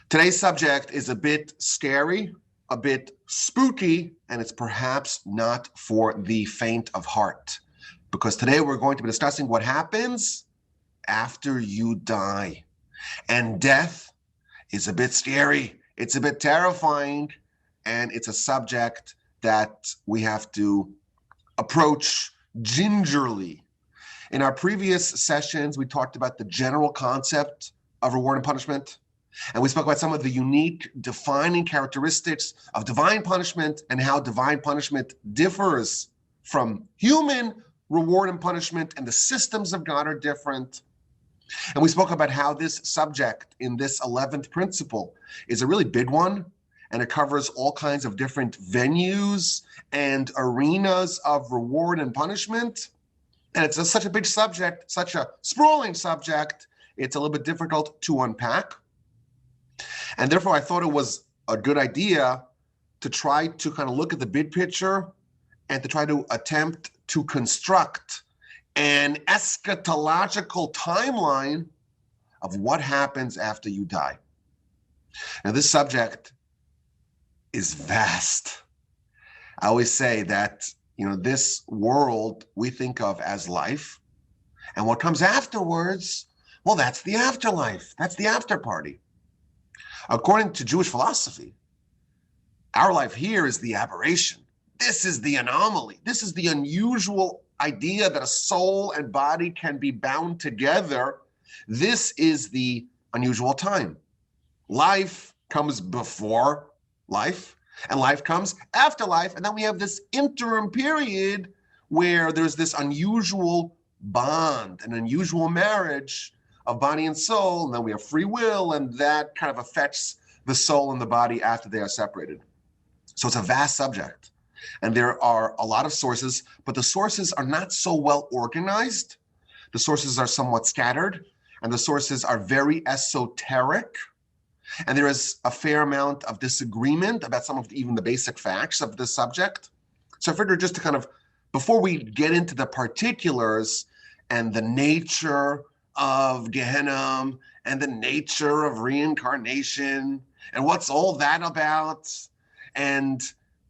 Today's subject is a bit scary, a bit spooky, and it's perhaps not for the faint of heart. Because today we're going to be discussing what happens after you die. And death is a bit scary, it's a bit terrifying, and it's a subject that we have to approach gingerly. In our previous sessions, we talked about the general concept of reward and punishment. And we spoke about some of the unique defining characteristics of divine punishment and how divine punishment differs from human reward and punishment, and the systems of God are different. And we spoke about how this subject in this 11th principle is a really big one, and it covers all kinds of different venues and arenas of reward and punishment. And it's such a big subject, such a sprawling subject, it's a little bit difficult to unpack. And therefore, I thought it was a good idea to try to kind of look at the big picture and to try to attempt to construct an eschatological timeline of what happens after you die. Now, this subject is vast. I always say that, this world we think of as life, and what comes afterwards, well, that's the afterlife. That's the after party. According to Jewish philosophy, our life here is the aberration. This is the anomaly. This is the unusual idea that a soul and body can be bound together. This is the unusual time. Life comes before life, and life comes after life. And then we have this interim period where there's this unusual bond, an unusual marriage of body and soul, and then we have free will, and that kind of affects the soul and the body after they are separated. So it's a vast subject, and there are a lot of sources, but the sources are not so well organized. The sources are somewhat scattered, and the sources are very esoteric, and there is a fair amount of disagreement about some of even the basic facts of this subject. So I figured just to kind of, before we get into the particulars and the nature of Gehenna and the nature of reincarnation and what's all that about and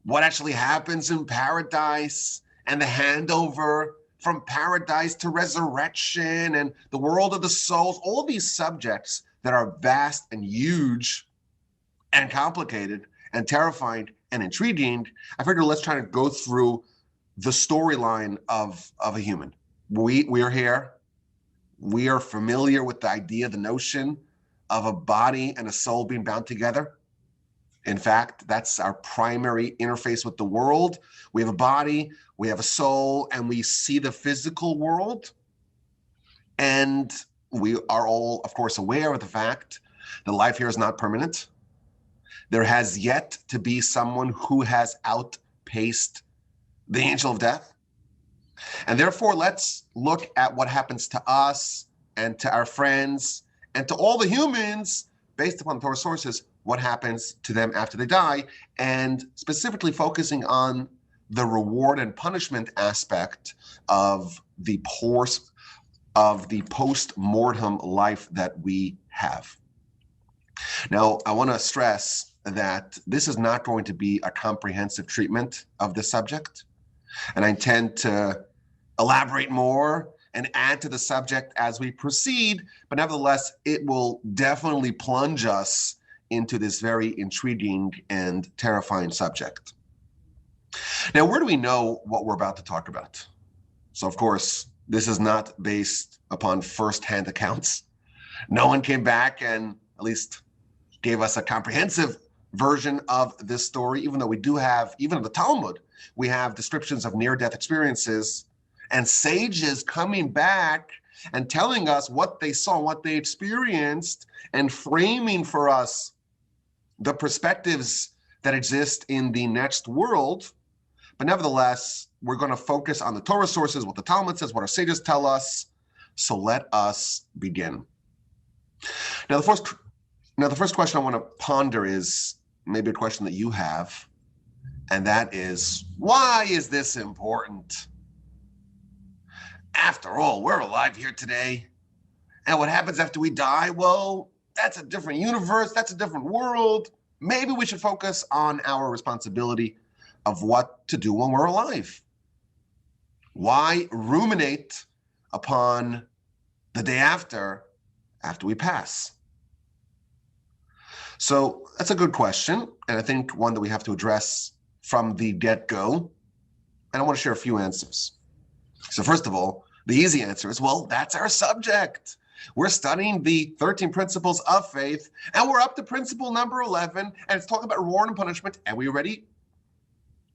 what actually happens in paradise and the handover from paradise to resurrection and the world of the souls, all these subjects that are vast and huge and complicated and terrifying and intriguing, I figured let's try to go through the storyline of a human. We are here. We are familiar with the idea, the notion of a body and a soul being bound together. In fact, that's our primary interface with the world. We have a body, we have a soul, and we see the physical world. And we are all, of course, aware of the fact that life here is not permanent. There has yet to be someone who has outpaced the angel of death. And therefore, let's look at what happens to us and to our friends and to all the humans based upon Torah sources, what happens to them after they die, and specifically focusing on the reward and punishment aspect of the post-mortem life that we have. Now, I want to stress that this is not going to be a comprehensive treatment of the subject, and I intend to elaborate more and add to the subject as we proceed, but nevertheless, it will definitely plunge us into this very intriguing and terrifying subject. Now, where do we know what we're about to talk about? So, of course, this is not based upon first-hand accounts. No one came back and at least gave us a comprehensive version of this story, even though we do have, even in the Talmud, we have descriptions of near-death experiences and sages coming back and telling us what they saw, what they experienced, and framing for us the perspectives that exist in the next world. But nevertheless, we're going to focus on the Torah sources, what the Talmud says, what our sages tell us. So let us begin. Now, the first question I want to ponder is maybe a question that you have, and that is, why is this important? After all, we're alive here today. And what happens after we die? Well, that's a different universe, that's a different world. Maybe we should focus on our responsibility of what to do when we're alive. Why ruminate upon the day after we pass? So that's a good question, and I think one that we have to address from the get-go. And I want to share a few answers. So first of all, the easy answer is, well, that's our subject. We're studying the 13 principles of faith, and we're up to principle number 11, and it's talking about reward and punishment. And we already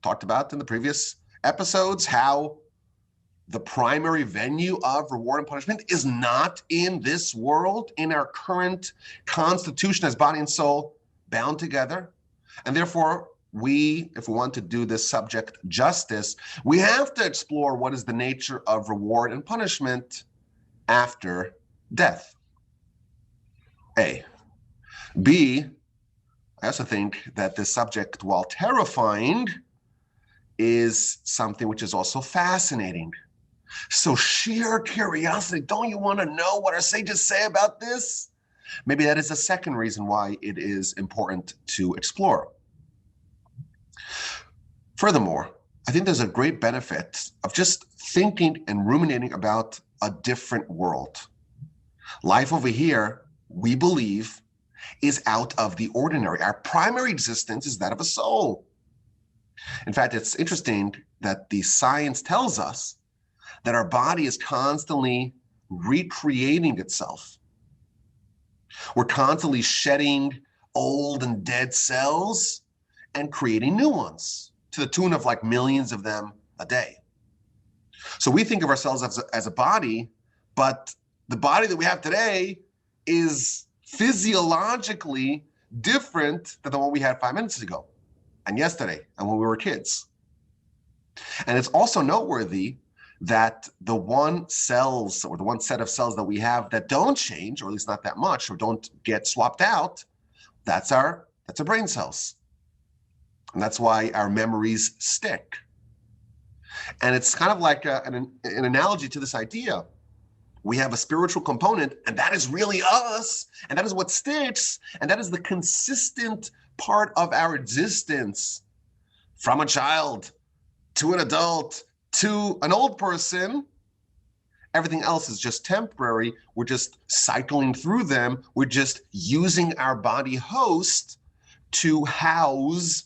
talked about in the previous episodes how the primary venue of reward and punishment is not in this world, in our current constitution as body and soul bound together. And therefore, if we want to do this subject justice, we have to explore what is the nature of reward and punishment after death. A. B, I also think that this subject, while terrifying, is something which is also fascinating. So sheer curiosity, don't you want to know what our sages say about this? Maybe that is the second reason why it is important to explore. Furthermore, I think there's a great benefit of just thinking and ruminating about a different world. Life over here, we believe, is out of the ordinary. Our primary existence is that of a soul. In fact, it's interesting that the science tells us that our body is constantly recreating itself. We're constantly shedding old and dead cells and creating new ones to the tune of like millions of them a day. So we think of ourselves as a body, but the body that we have today is physiologically different than the one we had 5 minutes ago and yesterday and when we were kids. And it's also noteworthy that the one cells or the one set of cells that we have that don't change, or at least not that much, or don't get swapped out, that's our brain cells. And that's why our memories stick. And it's kind of like an analogy to this idea. We have a spiritual component, and that is really us, and that is what sticks, and that is the consistent part of our existence. From a child to an adult to an old person, everything else is just temporary. We're just cycling through them. We're just using our body host to house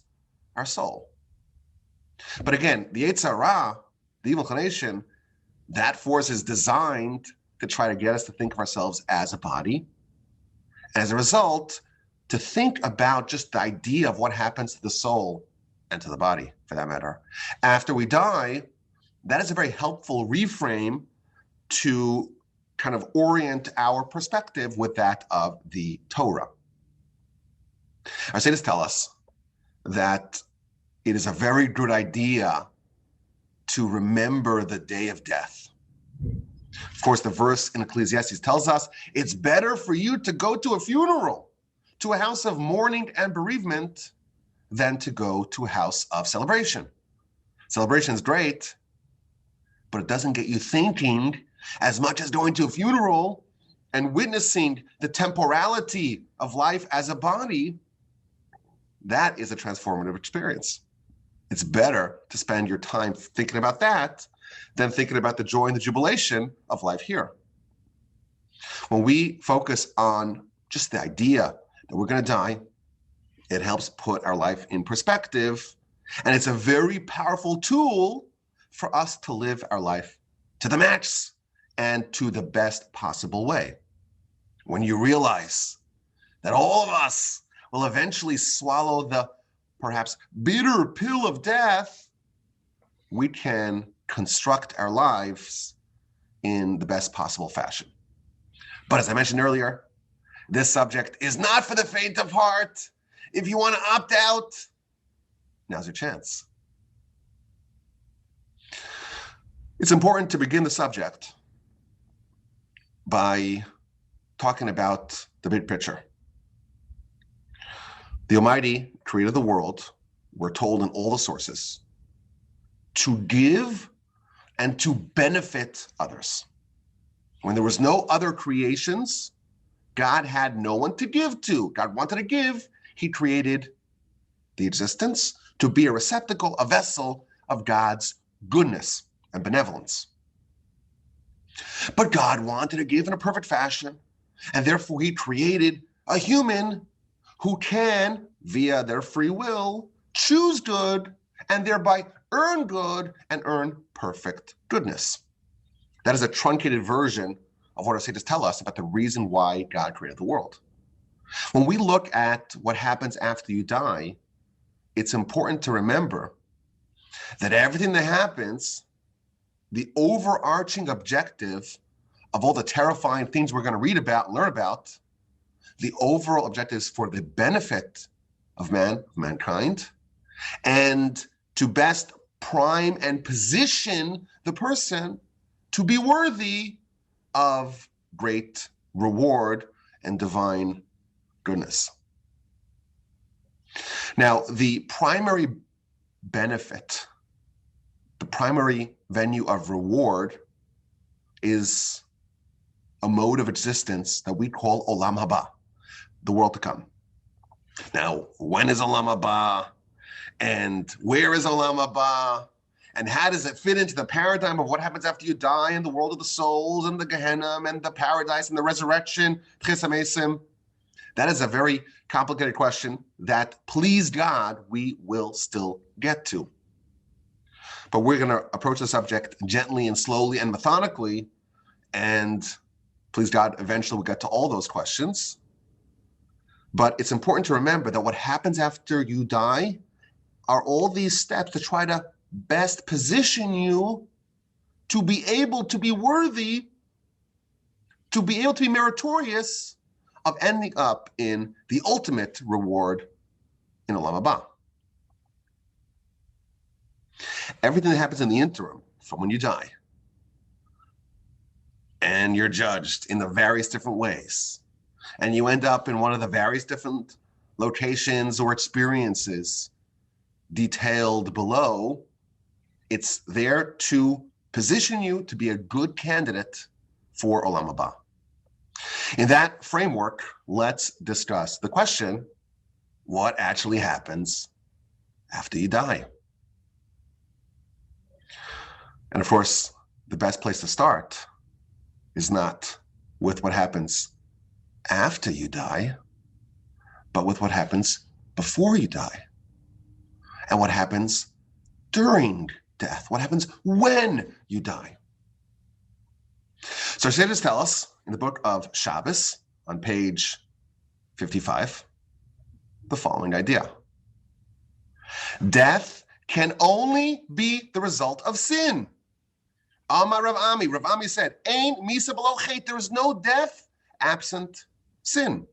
our soul. But again, the Yetzer Hara, the evil inclination, that force is designed to try to get us to think of ourselves as a body. And as a result, to think about just the idea of what happens to the soul and to the body, for that matter, after we die. That is a very helpful reframe to kind of orient our perspective with that of the Torah. Our sages tell us that it is a very good idea to remember the day of death. Of course, the verse in Ecclesiastes tells us it's better for you to go to a funeral, to a house of mourning and bereavement, than to go to a house of celebration. Celebration is great, but it doesn't get you thinking as much as going to a funeral and witnessing the temporality of life as a body. That is a transformative experience. It's better to spend your time thinking about that than thinking about the joy and the jubilation of life here. When we focus on just the idea that we're going to die, it helps put our life in perspective, and it's a very powerful tool for us to live our life to the max and to the best possible way. When you realize that all of us will eventually swallow the perhaps bitter pill of death, we can construct our lives in the best possible fashion. But as I mentioned earlier, this subject is not for the faint of heart. If you want to opt out, now's your chance. It's important to begin the subject by talking about the big picture. The Almighty created the world, we're told in all the sources, to give and to benefit others. When there was no other creations God had no one to give to. God wanted to give. He created the existence to be a receptacle, a vessel of God's goodness and benevolence. But God wanted to give in a perfect fashion, and therefore he created a human who can, via their free will, choose good and thereby earn good and earn perfect goodness. That is a truncated version of what our sages tell us about the reason why God created the world. When we look at what happens after you die, it's important to remember that everything that happens, the overarching objective of all the terrifying things we're going to read about and learn about, the overall objective is for the benefit of mankind, and to best prime and position the person to be worthy of great reward and divine goodness. Now, the primary benefit, the primary venue of reward is a mode of existence that we call Olam Haba, the world to come. Now, when is Olam Haba? And where is Olam Haba? And how does it fit into the paradigm of what happens after you die in the world of the souls and the Gehenna and the paradise and the resurrection, Chis HaMesim? That is a very complicated question that, please God, we will still get to. But we're going to approach the subject gently and slowly and methodically, and please God, eventually we'll get to all those questions. But it's important to remember that what happens after you die are all these steps to try to best position you to be able to be worthy, to be able to be meritorious of ending up in the ultimate reward in Olam Haba. Everything that happens in the interim from when you die and you're judged in the various different ways, and you end up in one of the various different locations or experiences detailed below, it's there to position you to be a good candidate for Olam Haba. In that framework, let's discuss the question, what actually happens after you die? And of course, the best place to start is not with what happens after you die, but with what happens before you die. And what happens during death? What happens when you die? So our sages tell us in the book of Shabbos on page 55 the following idea. Death can only be the result of sin. Amar Rav Ami. Rav Ami said, Ein misa b'lo chet. There is no death absent sin.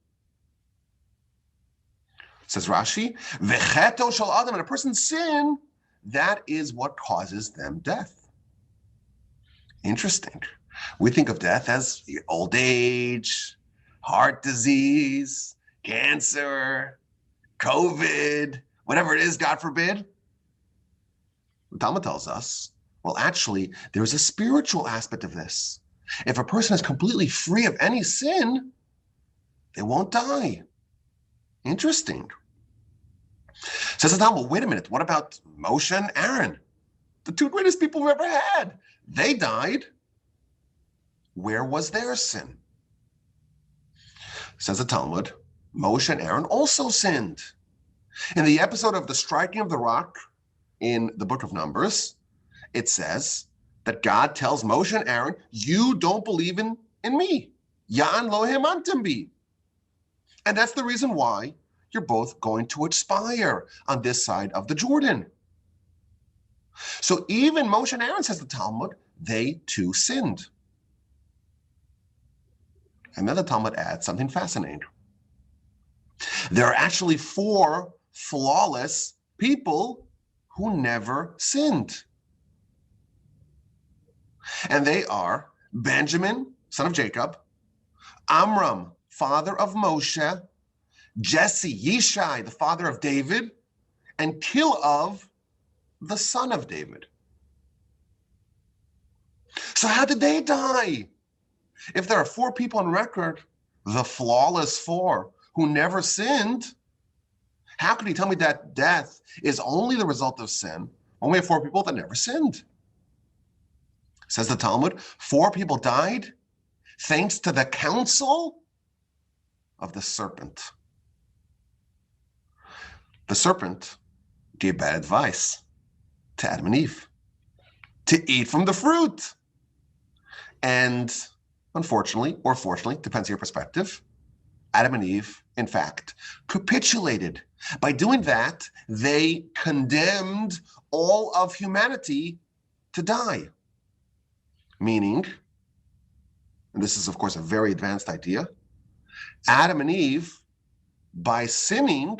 Says Rashi, V'cheto shel adam, and a person's sin, that is what causes them death. Interesting. We think of death as old age, heart disease, cancer, COVID, whatever it is, God forbid. The Talmud tells us, well, actually, there's a spiritual aspect of this. If a person is completely free of any sin, they won't die. Interesting. Says the Talmud, wait a minute, what about Moshe and Aaron? The two greatest people we've ever had. They died. Where was their sin? Says the Talmud, Moshe and Aaron also sinned. In the episode of the striking of the rock in the book of Numbers, it says that God tells Moshe and Aaron, you don't believe in me. Ya'an lo hamantem bi. And that's the reason why you're both going to expire on this side of the Jordan. So even Moshe and Aaron, says the Talmud, they too sinned. And then the Talmud adds something fascinating. There are actually 4 flawless people who never sinned. And they are Benjamin, son of Jacob, Amram, father of Moshe, Jesse, Yishai, the father of David, and Kilov, the son of David. So how did they die? If there are 4 people on record the flawless four who never sinned, how could he tell me that death is only the result of sin when we have four people that never sinned? Says the Talmud, four people died thanks to the counsel of the serpent. The serpent gave bad advice to Adam and Eve to eat from the fruit. And unfortunately, or fortunately, depends on your perspective, Adam and Eve, in fact, capitulated. By doing that, they condemned all of humanity to die. Meaning, and this is, of course, a very advanced idea, Adam and Eve, by sinning,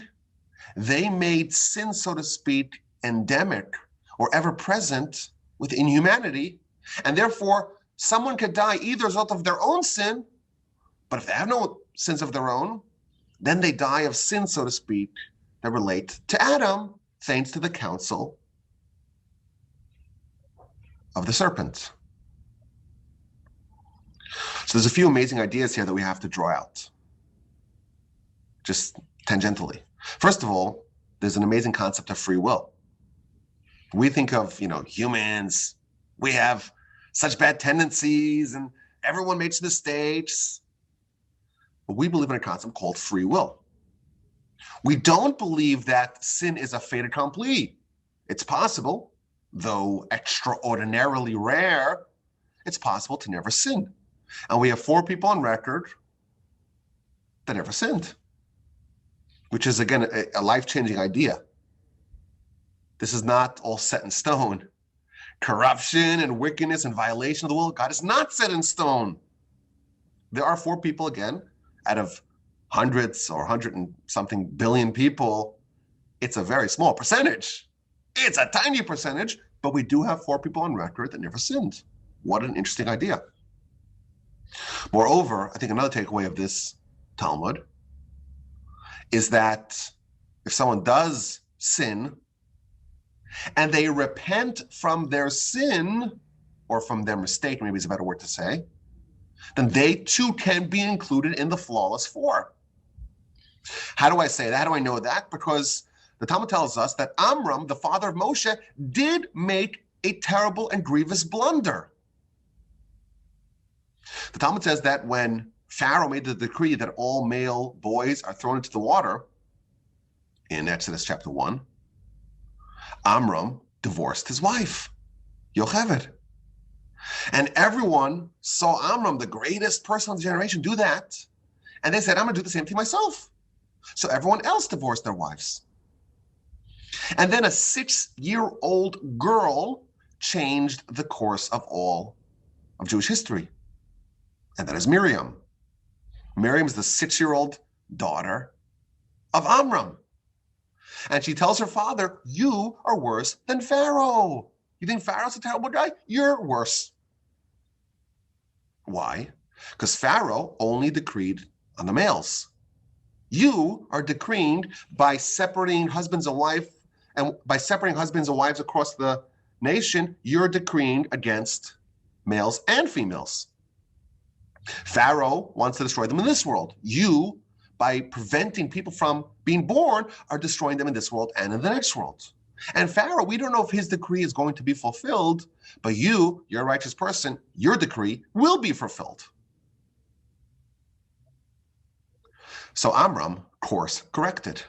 they made sin, so to speak, endemic or ever-present within humanity, and therefore someone could die either as a result of their own sin, but if they have no sins of their own, then they die of sin, so to speak, that relate to Adam, thanks to the counsel of the serpent. So there's a few amazing ideas here that we have to draw out, just tangentially. First of all, there's an amazing concept of free will. We think of, humans, we have such bad tendencies and everyone makes mistakes. But we believe in a concept called free will. We don't believe that sin is a fait accompli. It's possible, though extraordinarily rare, it's possible to never sin. And we have four people on record that never sinned, which is, again, a life-changing idea. This is not all set in stone. Corruption and wickedness and violation of the will of God is not set in stone. There are four people, again, out of hundreds or 100 and something billion people. It's a very small percentage. It's a tiny percentage, but we do have four people on record that never sinned. What an interesting idea. Moreover, I think another takeaway of this Talmud is that if someone does sin and they repent from their sin or from their mistake, maybe is a better word to say, then they too can be included in the flawless four. How do I say that? How do I know that? Because the Talmud tells us that Amram, the father of Moshe, did make a terrible and grievous blunder. The Talmud says that when Pharaoh made the decree that all male boys are thrown into the water, in Exodus chapter 1, Amram divorced his wife, Yocheved. And everyone saw Amram, the greatest person of the generation, do that. And they said, I'm going to do the same thing myself. So everyone else divorced their wives. And then a 6-year-old girl changed the course of all of Jewish history. And that is Miriam. Miriam is the 6-year-old daughter of Amram. And she tells her father, you are worse than Pharaoh. You think Pharaoh's a terrible guy? You're worse. Why? Because Pharaoh only decreed on the males. You are decreeing by separating husbands and wives, and by separating husbands and wives across the nation, you're decreeing against males and females. Pharaoh wants to destroy them in this world. You, by preventing people from being born, are destroying them in this world and in the next world. And Pharaoh, we don't know if his decree is going to be fulfilled, but you're a righteous person, your decree will be fulfilled. So Amram, course corrected.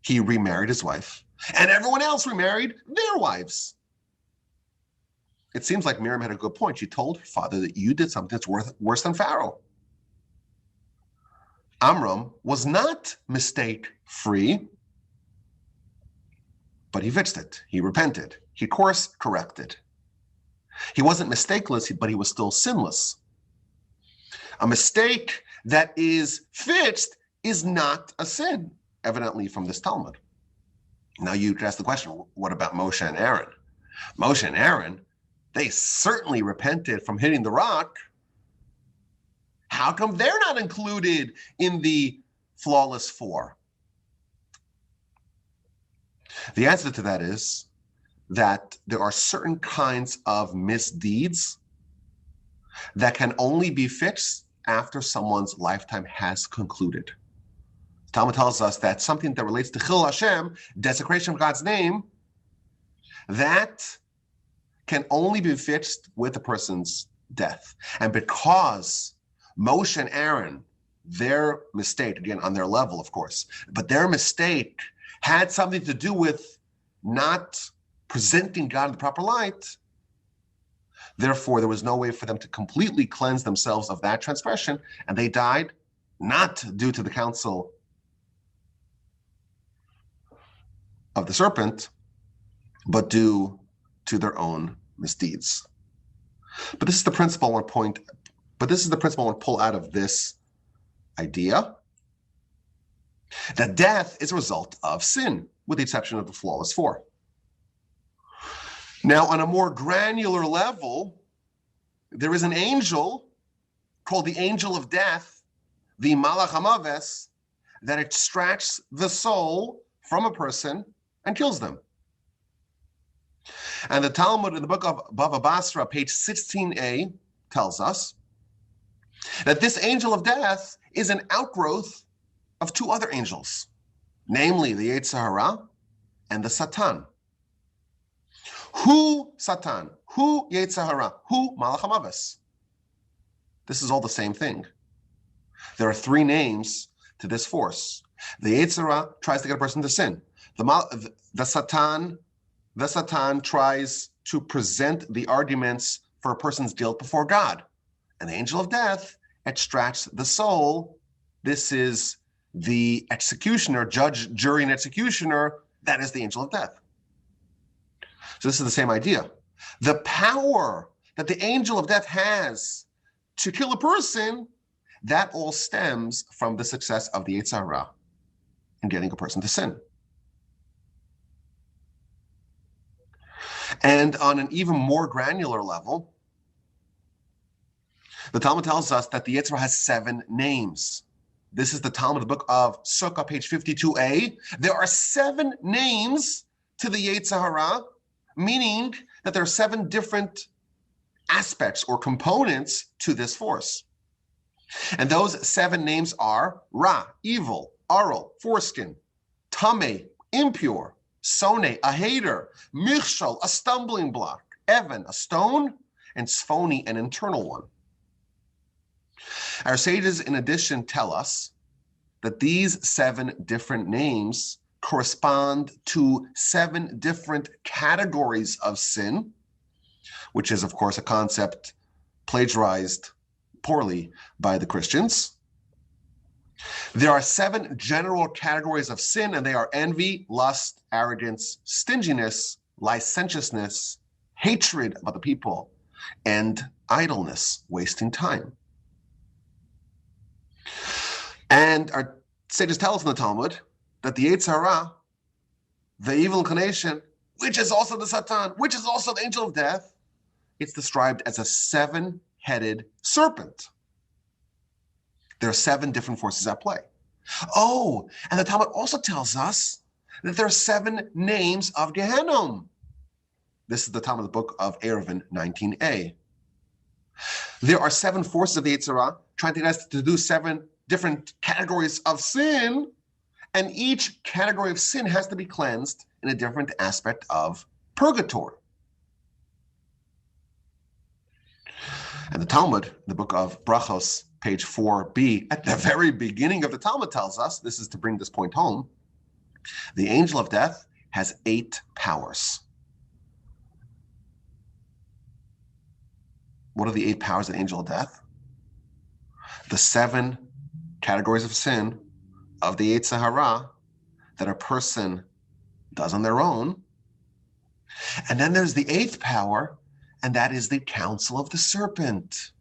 He remarried his wife, and everyone else remarried their wives. It seems like Miriam had a good point. She told her father that you did something that's worse than Pharaoh. Amram was not mistake-free, but he fixed it. He repented. He course corrected. He wasn't mistakeless, but he was still sinless. A mistake that is fixed is not a sin, evidently from this Talmud. Now you could ask the question, what about Moshe and Aaron? Moshe and Aaron, they certainly repented from hitting the rock. How come they're not included in the flawless four? The answer to that is that there are certain kinds of misdeeds that can only be fixed after someone's lifetime has concluded. Talmud tells us that something that relates to Chil Hashem, desecration of God's name, that can only be fixed with a person's death. And because Moshe and Aaron, their mistake, again, on their level, of course, but their mistake had something to do with not presenting God in the proper light, therefore, there was no way for them to completely cleanse themselves of that transgression, and they died not due to the counsel of the serpent, but due to their own misdeeds. But this is the principle I want to pull out of this idea, that death is a result of sin, with the exception of the flawless four. Now, on a more granular level, there is an angel called the angel of death, the Malach HaMaves, that extracts the soul from a person and kills them. And the Talmud in the book of Bava Basra, page 16a, tells us that this angel of death is an outgrowth of two other angels, namely the Yetzer Hara and the Satan. Who Satan? Who Yetzer Hara? Who Malach HaMaves? This is all the same thing. There are three names to this force. The Yetzer Hara tries to get a person to sin. The Satan tries to present the arguments for a person's guilt before God. And the angel of death extracts the soul. This is the executioner, judge, jury, and executioner. That is the angel of death. So this is the same idea. The power that the angel of death has to kill a person, that all stems from the success of the Yetzer Hara in getting a person to sin. And on an even more granular level, the Talmud tells us that the Yetzer Hara has 7 names. This is the Talmud, the book of Sukkah, page 52a. There are 7 names to the Yetzer Hara, meaning that there are 7 different aspects or components to this force. And those 7 names are Ra, evil, Arel, foreskin, Tameh, impure, Sone, a hater, Michshol, a stumbling block, Evan, a stone, and Sphoni, an internal one. Our sages, in addition, tell us that these 7 different names correspond to 7 different categories of sin, which is, of course, a concept plagiarized poorly by the Christians. There are 7 general categories of sin, and they are envy, lust, arrogance, stinginess, licentiousness, hatred of other people, and idleness, wasting time. And our sages tell us in the Talmud that the Yetzer Hara, the evil inclination, which is also the Satan, which is also the angel of death, it's described as a 7-headed serpent. There are 7 different forces at play. Oh, and the Talmud also tells us that there are 7 names of Gehenna. This is the Talmud, the book of Erosion 19a. There are 7 forces of the Yetzer Hara trying to get us to do 7 different categories of sin, and each category of sin has to be cleansed in a different aspect of purgatory. And the Talmud, the book of Brachos, page 4b, at the very beginning of the Talmud tells us, this is to bring this point home, the angel of death has 8 powers. What are the 8 powers of the angel of death? The 7 categories of sin of the Yetzer Hara that a person does on their own. And then there's the 8th power, and that is the counsel of the serpent.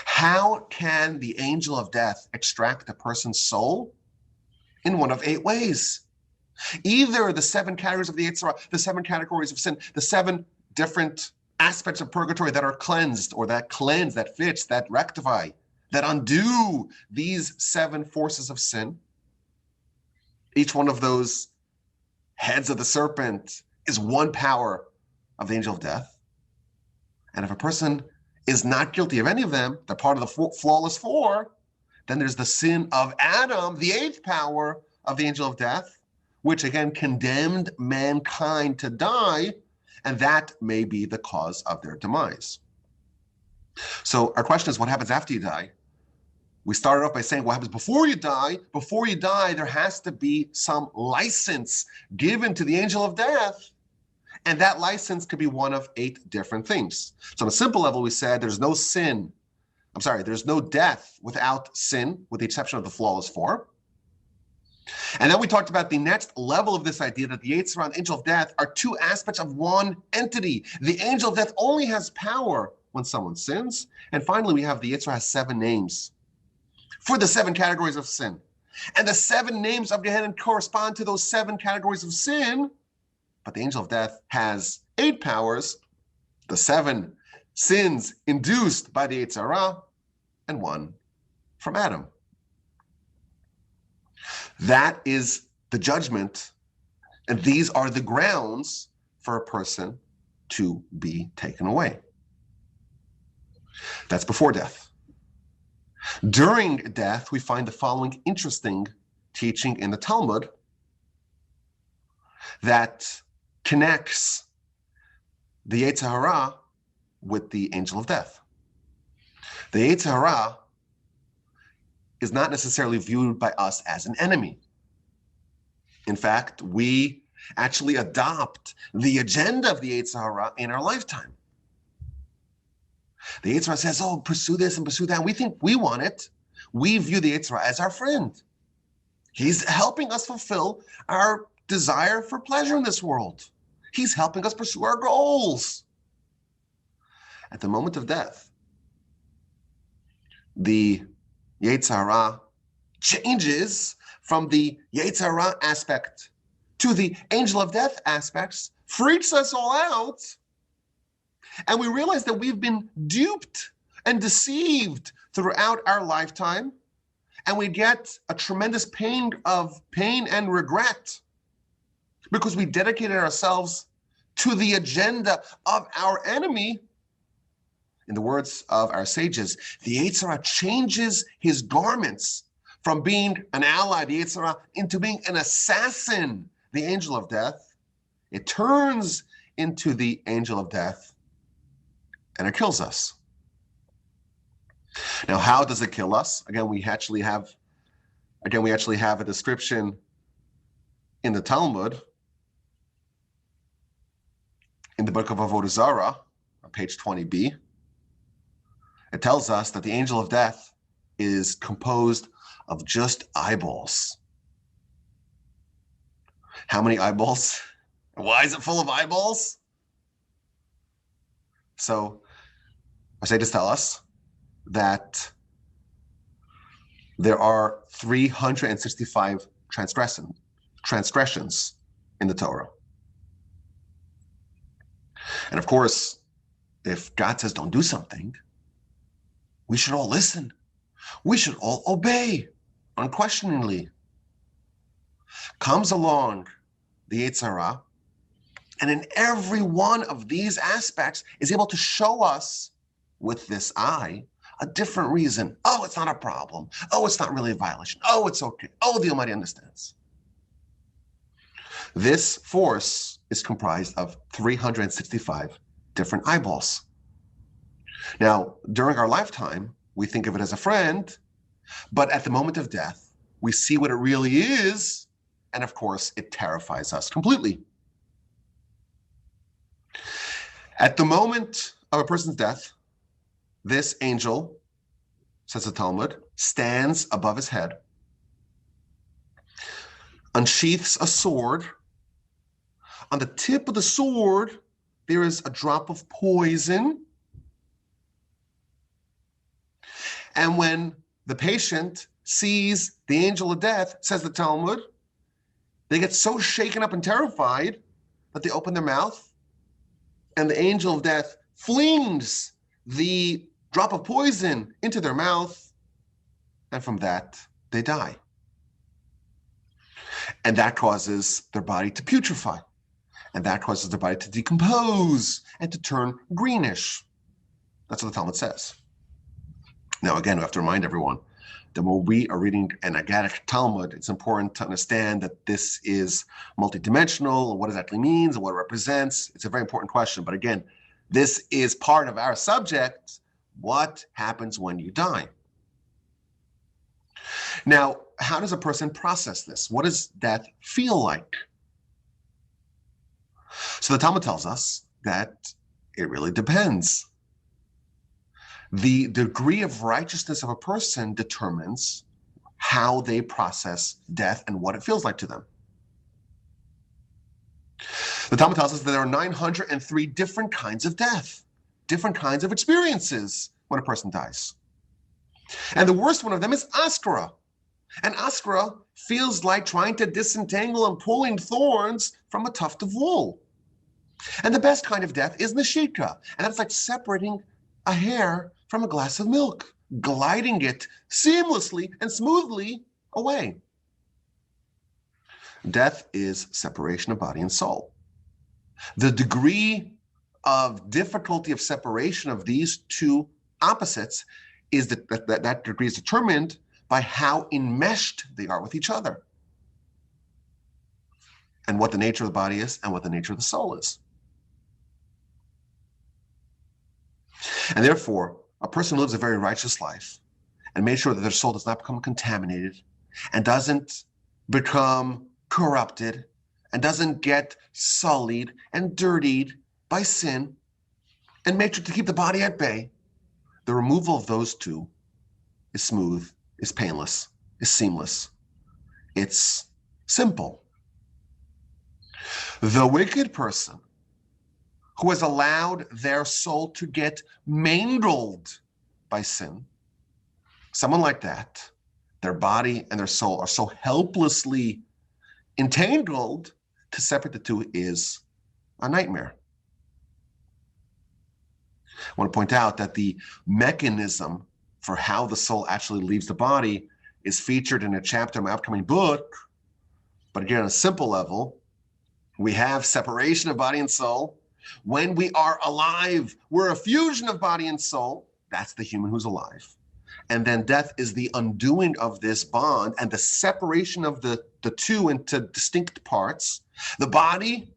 How can the angel of death extract a person's soul? In one of 8 ways. Either the 7 categories of the Yetzer Hara, the 7 categories of sin, the 7 different aspects of purgatory that are cleansed, or that cleanse, that fix, that rectify, that undo these 7 forces of sin. Each one of those heads of the serpent is one power of the angel of death. And if a person is not guilty of any of them, they're part of the flawless four, then there's the sin of Adam, the eighth power of the angel of death, which again condemned mankind to die, and that may be the cause of their demise. So our question is, what happens after you die? We started off by saying what happens before you die. Before you die, there has to be some license given to the angel of death. And that license could be one of 8 different things. So on a simple level, we said there's no there's no death without sin, with the exception of the flawless four. And then we talked about the next level of this idea that the Yetzer Hara and the angel of death are 2 aspects of one entity. The angel of death only has power when someone sins. And finally, we have the Yetzer Hara has 7 names for the 7 categories of sin. And the 7 names of Gehenna correspond to those 7 categories of sin. But the angel of death has 8 powers, the 7 sins induced by the Yetzer Hara, and 1 from Adam. That is the judgment, and these are the grounds for a person to be taken away. That's before death. During death, we find the following interesting teaching in the Talmud that connects the Yetzer Hara with the angel of death. The Yetzer Hara is not necessarily viewed by us as an enemy. In fact, we actually adopt the agenda of the Yetzer Hara in our lifetime. The Yetzer Hara says, oh, pursue this and pursue that. We think we want it. We view the Yetzer Hara as our friend. He's helping us fulfill our desire for pleasure in this world. He's helping us pursue our goals. At the moment of death, the Yetzer Hara changes from the Yetzer Hara aspect to the angel of death aspects, freaks us all out, and we realize that we've been duped and deceived throughout our lifetime, and we get a tremendous pain and regret because we dedicated ourselves to the agenda of our enemy. In the words of our sages, the Yetzer Hara changes his garments from being an ally, the Yetzer Hara, into being an assassin, the angel of death. It turns into the angel of death, and it kills us. Now, how does it kill us? Again, we actually have a description in the Talmud, in the book of Avodah Zarah, on page 20b. It tells us that the angel of death is composed of just eyeballs. How many eyeballs? Why is it full of eyeballs? So, our sages tell us that there are 365 transgressions in the Torah. And of course, if God says don't do something, we should all listen. We should all obey unquestioningly. Comes along the Yetzer Hara, and in every one of these aspects is able to show us with this eye a different reason. Oh, it's not a problem. Oh, it's not really a violation. Oh, it's okay. Oh, the Almighty understands. This force is comprised of 365 different eyeballs. Now, during our lifetime, we think of it as a friend, but at the moment of death, we see what it really is, and of course, it terrifies us completely. At the moment of a person's death, this angel, says the Talmud, stands above his head, unsheaths a sword. On the tip of the sword, there is a drop of poison. And when the patient sees the angel of death, says the Talmud, they get so shaken up and terrified that they open their mouth, and the angel of death flings the drop of poison into their mouth, and from that, they die. And that causes their body to putrefy, and that causes their body to decompose and to turn greenish. That's what the Talmud says. Now, again, we have to remind everyone that when we are reading an Agadic Talmud, it's important to understand that this is multidimensional and what exactly means and what it represents. It's a very important question. But again, this is part of our subject. What happens when you die? Now, how does a person process this? What does death feel like? So the Talmud tells us that it really depends. The degree of righteousness of a person determines how they process death and what it feels like to them. The Talmud tells us that there are 903 different kinds of death, different kinds of experiences when a person dies. And the worst one of them is askara. And askara feels like trying to disentangle and pulling thorns from a tuft of wool. And the best kind of death is neshika, and that's like separating a hair from a glass of milk, gliding it seamlessly and smoothly away. Death is separation of body and soul. The degree of difficulty of separation of these two opposites is that degree is determined by how enmeshed they are with each other, and what the nature of the body is and what the nature of the soul is. And therefore, a person who lives a very righteous life and makes sure that their soul does not become contaminated and doesn't become corrupted and doesn't get sullied and dirtied by sin, and make sure to keep the body at bay, the removal of those two is smooth, is painless, is seamless. It's simple. The wicked person who has allowed their soul to get mangled by sin, someone like that, their body and their soul are so helplessly entangled, to separate the two is a nightmare. I want to point out that the mechanism for how the soul actually leaves the body is featured in a chapter in my upcoming book. But again, on a simple level, we have separation of body and soul. When we are alive, we're a fusion of body and soul. That's the human who's alive. And then death is the undoing of this bond and the separation of the two into distinct parts. The body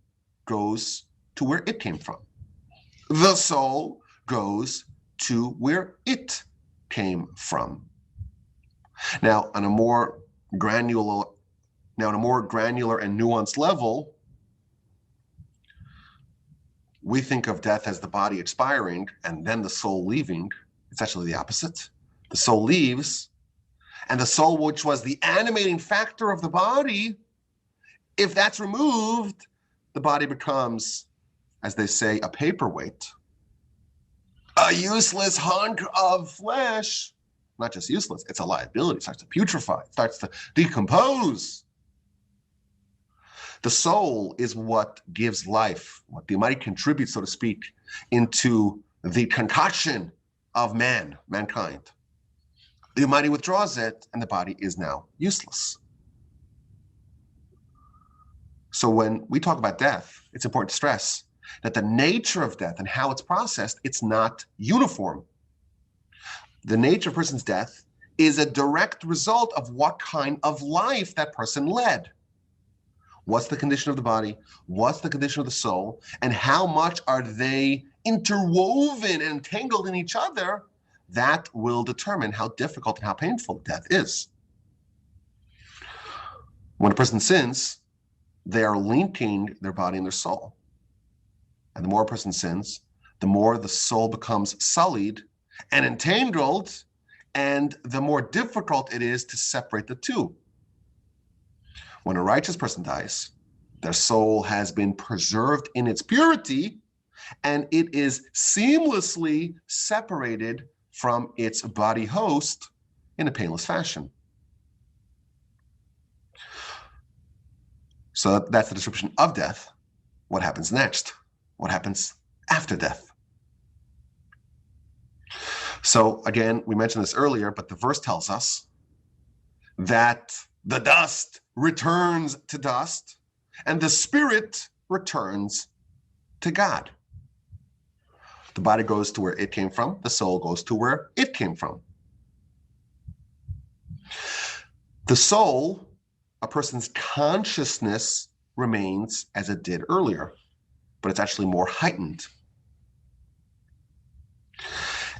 goes to where it came from. The soul goes to where it came from. Now, on a more granular and nuanced level, we think of death as the body expiring and then the soul leaving. It's actually the opposite. The soul leaves, and the soul, which was the animating factor of the body, if that's removed, the body becomes, as they say, a paperweight, a useless hunk of flesh. Not just useless, it's a liability. It starts to putrefy, it starts to decompose. The soul is what gives life, what the Almighty contributes, so to speak, into the concoction of mankind. The Almighty withdraws it, and the body is now useless. So when we talk about death, it's important to stress that the nature of death and how it's processed, it's not uniform. The nature of a person's death is a direct result of what kind of life that person led. What's the condition of the body? What's the condition of the soul? And how much are they interwoven and entangled in each other? That will determine how difficult and how painful death is. When a person sins, they are linking their body and their soul. And the more a person sins, the more the soul becomes sullied and entangled, and the more difficult it is to separate the two. When a righteous person dies, their soul has been preserved in its purity, and it is seamlessly separated from its body host in a painless fashion. So that's the description of death. What happens next? What happens after death? So again, we mentioned this earlier, but the verse tells us that the dust returns to dust, and the spirit returns to God. The body goes to where it came from. The soul goes to where it came from. The soul, a person's consciousness, remains as it did earlier, but it's actually more heightened.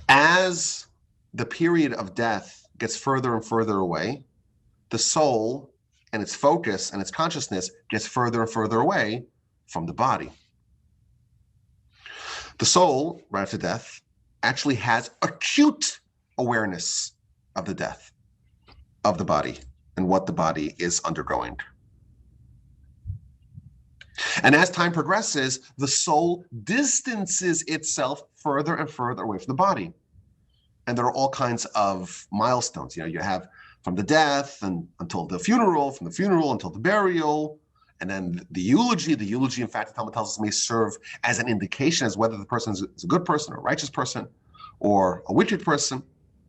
As the period of death gets further and further away, the soul and its focus and its consciousness gets further and further away from the body. The soul, right after death, actually has acute awareness of the death of the body and what the body is undergoing. And as time progresses, the soul distances itself further and further away from the body. And there are all kinds of milestones. You have from the death and until the funeral, from the funeral until the burial, and then the eulogy. The eulogy, in fact, the Talmud tells us, may serve as an indication as whether the person is a good person, or a righteous person, or a wicked person.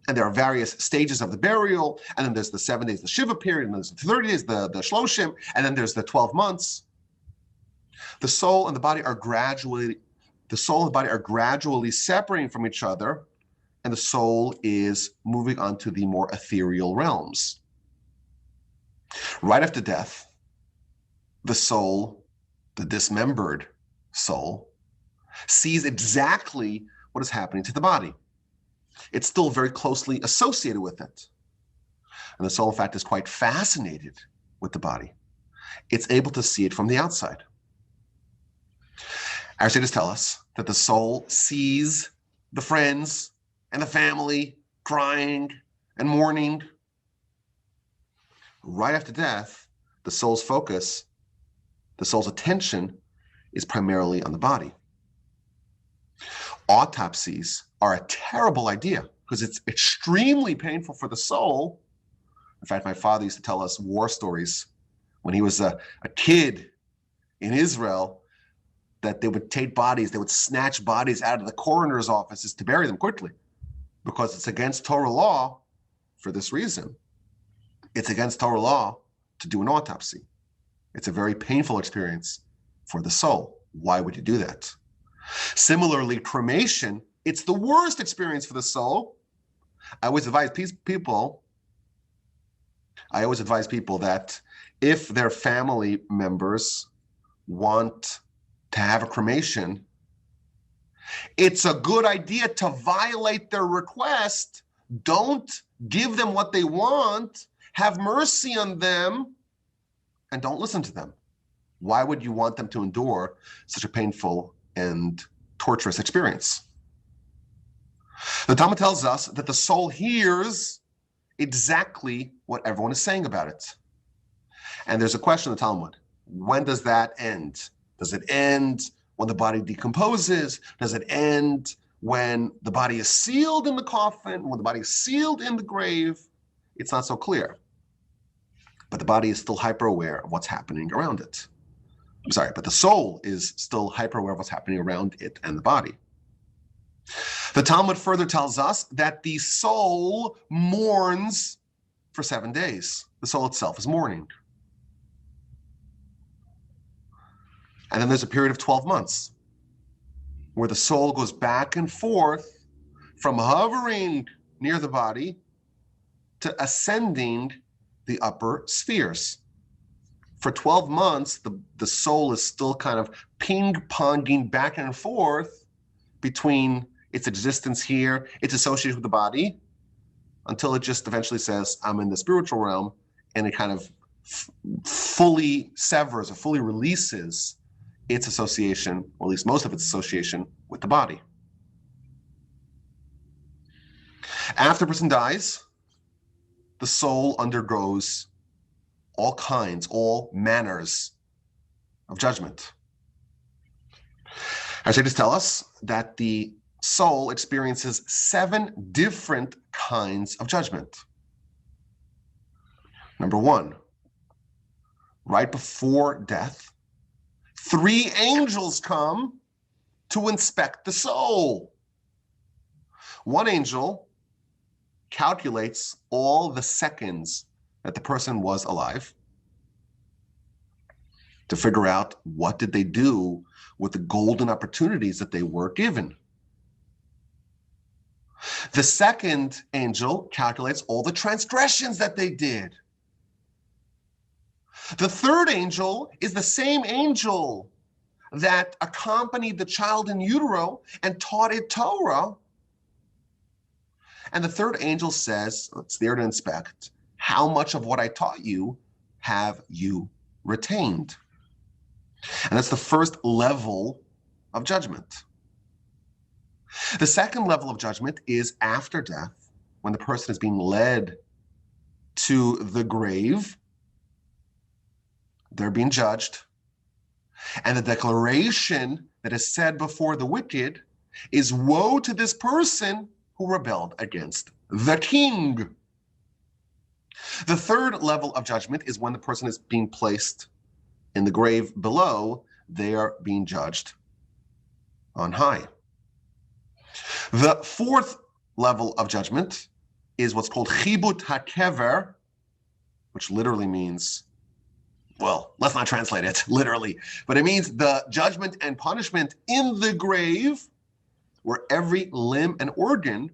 And there are various stages of the burial. And then there's the 7 days, the Shiva period, and there's the 30 days, the Shloshim, and then there's the 12 months. The soul and the body are gradually separating from each other, and the soul is moving on to the more ethereal realms. Right after death, the soul, the dismembered soul, sees exactly what is happening to the body. It's still very closely associated with it. And the soul, in fact, is quite fascinated with the body. It's able to see it from the outside. Our sages tell us that the soul sees the friends and the family crying and mourning. Right after death, the soul's focus, the soul's attention is primarily on the body. Autopsies are a terrible idea because it's extremely painful for the soul. In fact, my father used to tell us war stories when he was a kid in Israel, that they would take bodies, they would snatch bodies out of the coroner's offices to bury them quickly because it's against Torah law for this reason. It's against Torah law to do an autopsy. It's a very painful experience for the soul. Why would you do that? Similarly, cremation, it's the worst experience for the soul. I always advise people that if their family members want to have a cremation, it's a good idea to violate their request. Don't give them what they want. Have mercy on them and don't listen to them. Why would you want them to endure such a painful and torturous experience? The Talmud tells us that the soul hears exactly what everyone is saying about it. And there's a question in the Talmud. When does that end? Does it end when the body decomposes? Does it end when the body is sealed in the coffin, when the body is sealed in the grave? It's not so clear. But the body is still hyper aware of what's happening around it. But the soul is still hyper aware of what's happening around it and the body. The Talmud further tells us that the soul mourns for 7 days. The soul itself is mourning. And then there's a period of 12 months where the soul goes back and forth from hovering near the body to ascending the upper spheres. For 12 months, the soul is still kind of ping-ponging back and forth between its existence here, its association with the body, until it just eventually says, I'm in the spiritual realm, and it kind of fully severs or fully releases its association, or at least most of its association, with the body. After a person dies, the soul undergoes all manners of judgment. Our sages tell us that the soul experiences 7 different kinds of judgment. Number 1, right before death, 3 angels come to inspect the soul. One angel calculates all the seconds that the person was alive to figure out what did they do with the golden opportunities that they were given. The second angel calculates all the transgressions that they did. The third angel is the same angel that accompanied the child in utero and taught it Torah. And the third angel says, it's there to inspect, how much of what I taught you have you retained? And that's the first level of judgment. The second level of judgment is after death, when the person is being led to the grave. They're being judged. And the declaration that is said before the wicked is, woe to this person who rebelled against the king. The third level of judgment is when the person is being placed in the grave below. They are being judged on high. The fourth level of judgment is what's called chibut hakever, which literally means, well, let's not translate it literally, but it means the judgment and punishment in the grave, where every limb and organ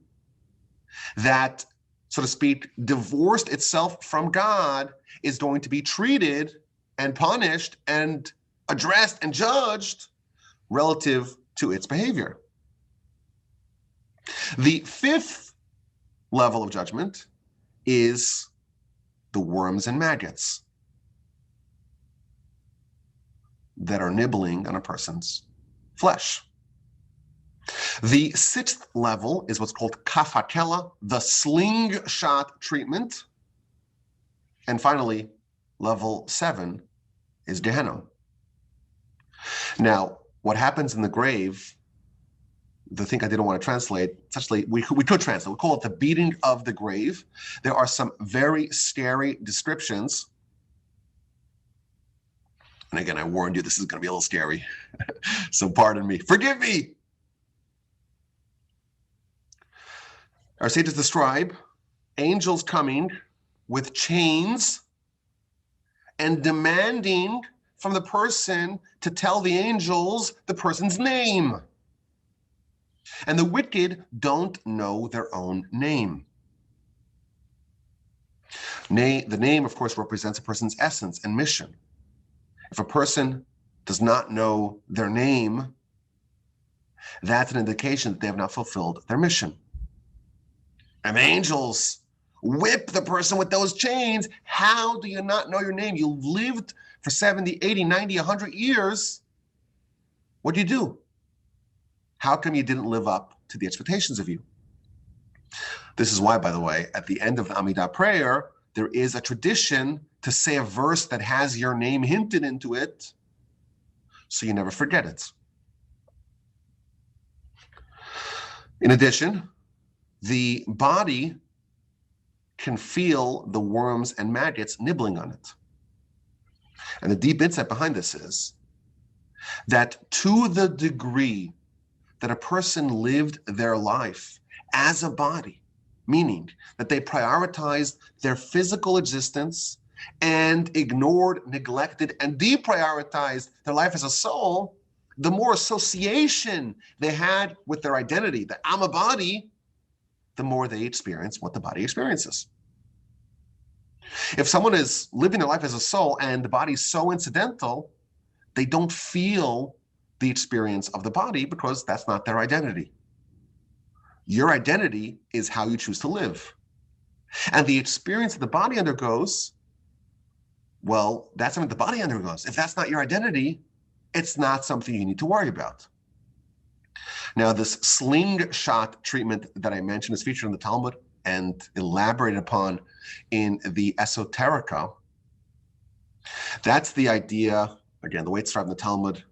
that, so to speak, divorced itself from God is going to be treated and punished and addressed and judged relative to its behavior. The fifth level of judgment is the worms and maggots that are nibbling on a person's flesh. The sixth level is what's called kafakela, the slingshot treatment. And finally, level 7 is Gehenna. Now, what happens in the grave, the thing I didn't want to translate, essentially, we could translate. We call it the beating of the grave. There are some very scary descriptions. And again, I warned you, this is going to be a little scary. So pardon me. Forgive me. Our sages describe angels coming with chains and demanding from the person to tell the angels the person's name. And the wicked don't know their own name. The name, of course, represents a person's essence and mission. If a person does not know their name, that's an indication that they have not fulfilled their mission. And the angels whip the person with those chains. How do you not know your name? You lived for 70, 80, 90, 100 years. What do you do? How come you didn't live up to the expectations of you? This is why, by the way, at the end of the Amidah prayer, there is a tradition to say a verse that has your name hinted into it, so you never forget it. In addition, the body can feel the worms and maggots nibbling on it. And the deep insight behind this is that to the degree that a person lived their life as a body, meaning that they prioritized their physical existence and ignored, neglected, and deprioritized their life as a soul, the more association they had with their identity, that I'm a body, the more they experience what the body experiences. If someone is living their life as a soul and the body is so incidental, they don't feel the experience of the body because that's not their identity. Your identity is how you choose to live. And the experience that the body undergoes, well, that's something the body undergoes. If that's not your identity, it's not something you need to worry about. Now, this slingshot treatment that I mentioned is featured in the Talmud and elaborated upon in the Esoterica. That's the idea, again, the way it's described in the Talmud,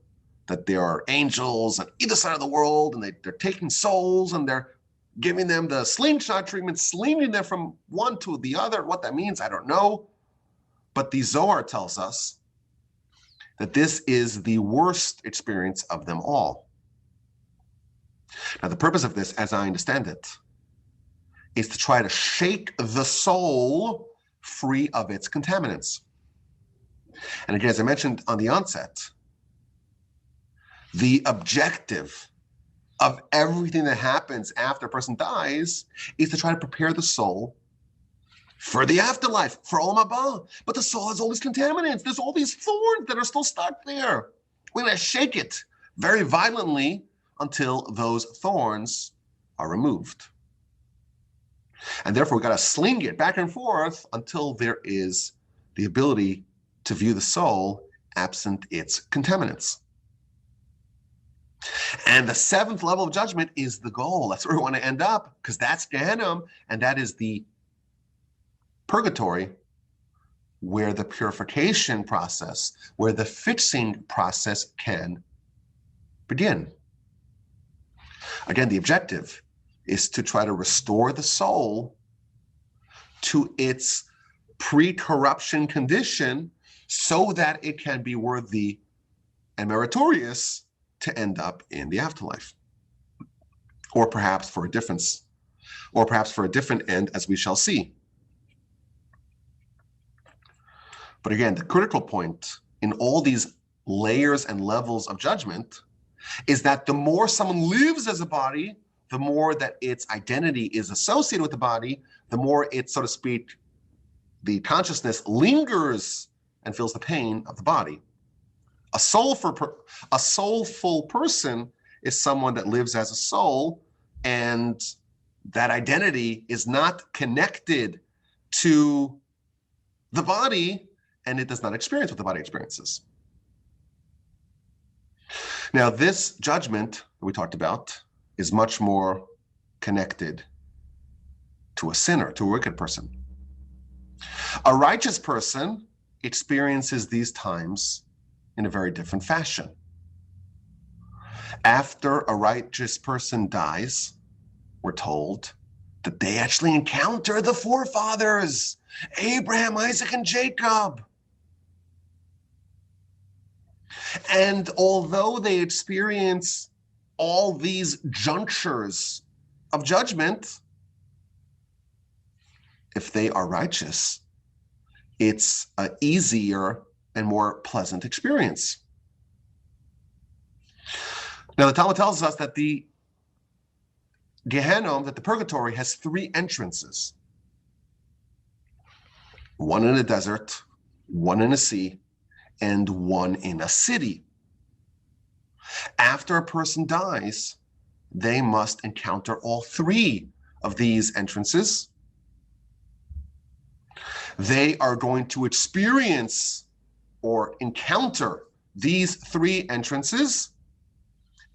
that there are angels on either side of the world, and they're taking souls, and they're giving them the slingshot treatment, slinging them from one to the other. What that means, I don't know. But the Zohar tells us that this is the worst experience of them all. Now, the purpose of this, as I understand it, is to try to shake the soul free of its contaminants. And again, as I mentioned on the onset, the objective of everything that happens after a person dies is to try to prepare the soul for the afterlife, for Olam Haba. But the soul has all these contaminants. There's all these thorns that are still stuck there. We're going to shake it very violently until those thorns are removed. And therefore, we've got to sling it back and forth until there is the ability to view the soul absent its contaminants. And the seventh level of judgment is the goal. That's where we want to end up, because that's Gehenna, and that is the purgatory, where the purification process, where the fixing process can begin. Again, the objective is to try to restore the soul to its pre-corruption condition so that it can be worthy and meritorious to end up in the afterlife. Or perhaps for a different end, as we shall see. But again, the critical point in all these layers and levels of judgment is that the more someone lives as a body, the more that its identity is associated with the body, the more it, so to speak, the consciousness lingers and feels the pain of the body. A soulful person is someone that lives as a soul, and that identity is not connected to the body, and it does not experience what the body experiences. Now, this judgment that we talked about is much more connected to a sinner, to a wicked person. A righteous person experiences these times in a very different fashion. After a righteous person dies, we're told that they actually encounter the forefathers, Abraham, Isaac, and Jacob. And although they experience all these junctures of judgment, if they are righteous, it's an easier and more pleasant experience. Now, the Talmud tells us that the Gehenna, that the purgatory, has three entrances. One in a desert, one in a sea, and one in a city. After a person dies, they must encounter all three of these entrances. They are going to experience or encounter these three entrances,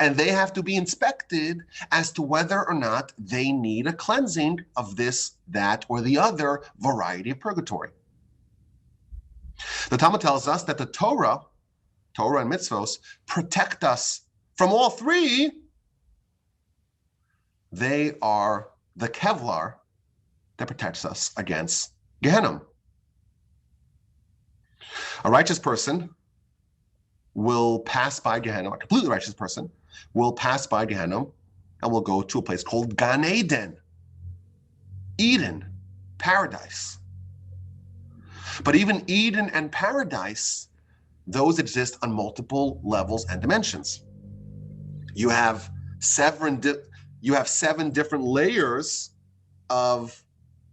and they have to be inspected as to whether or not they need a cleansing of this, that, or the other variety of purgatory. The Talmud tells us that the Torah and mitzvos protect us from all three. They are the Kevlar that protects us against Gehenna. A righteous person will pass by Gehenna, a completely righteous person will pass by Gehenna and will go to a place called Gan Eden, paradise. But even Eden and paradise, those exist on multiple levels and dimensions. You have seven different layers of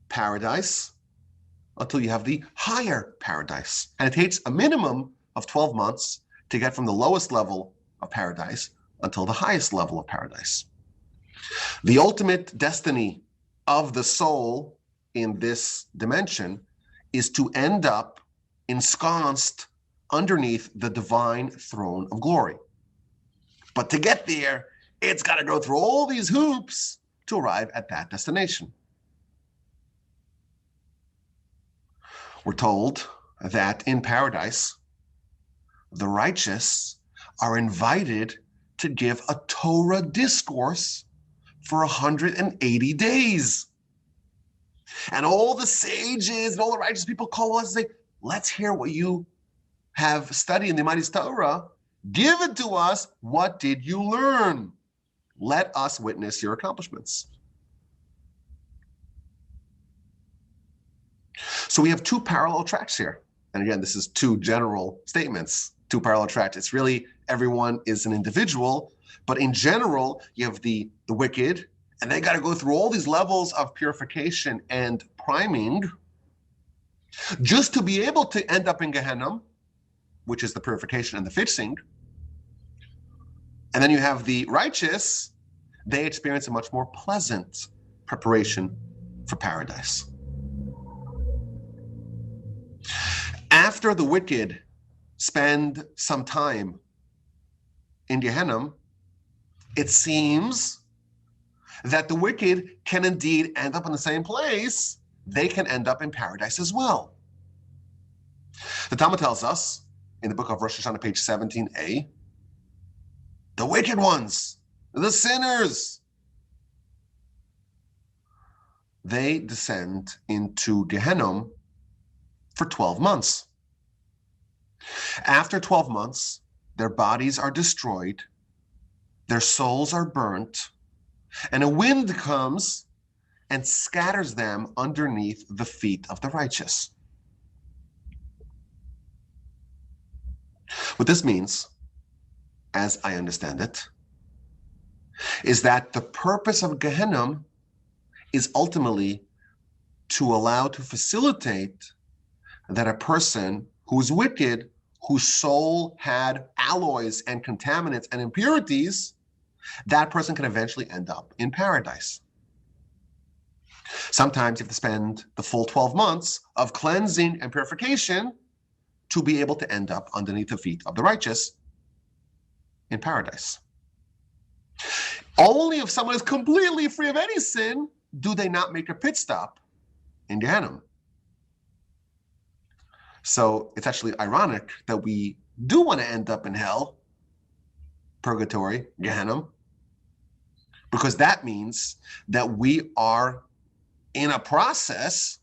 paradise until you have the higher paradise. And it takes a minimum of 12 months to get from the lowest level of paradise until the highest level of paradise. The ultimate destiny of the soul in this dimension is to end up ensconced underneath the divine throne of glory. But to get there, it's got to go through all these hoops to arrive at that destination. We're told that in paradise, the righteous are invited to give a Torah discourse for 180 days. And all the sages and all the righteous people call us and say, let's hear what you have studied in the mighty Torah. Give it to us. What did you learn? Let us witness your accomplishments. So we have two parallel tracks here. And again, this is two general statements. two parallel tracks. It's really everyone is an individual, but in general, you have the wicked, and they got to go through all these levels of purification and priming just to be able to end up in Gehenna, which is the purification and the fixing. And then you have the righteous, they experience a much more pleasant preparation for paradise. After the wicked spend some time in Gehenna, it seems that the wicked can indeed end up in the same place. They can end up in paradise as well. The Talmud tells us in the book of Rosh Hashanah, page 17a, the wicked ones, the sinners, they descend into Gehenna for 12 months. After 12 months, their bodies are destroyed, their souls are burnt, and a wind comes and scatters them underneath the feet of the righteous. What this means, as I understand it, is that the purpose of Gehenna is ultimately to facilitate that a person who is wicked, whose soul had alloys and contaminants and impurities, that person can eventually end up in paradise. Sometimes you have to spend the full 12 months of cleansing and purification to be able to end up underneath the feet of the righteous in paradise. Only if someone is completely free of any sin do they not make a pit stop in Gehenna. So it's actually ironic that we do want to end up in hell, purgatory, Gehenna, because that means that we are in a process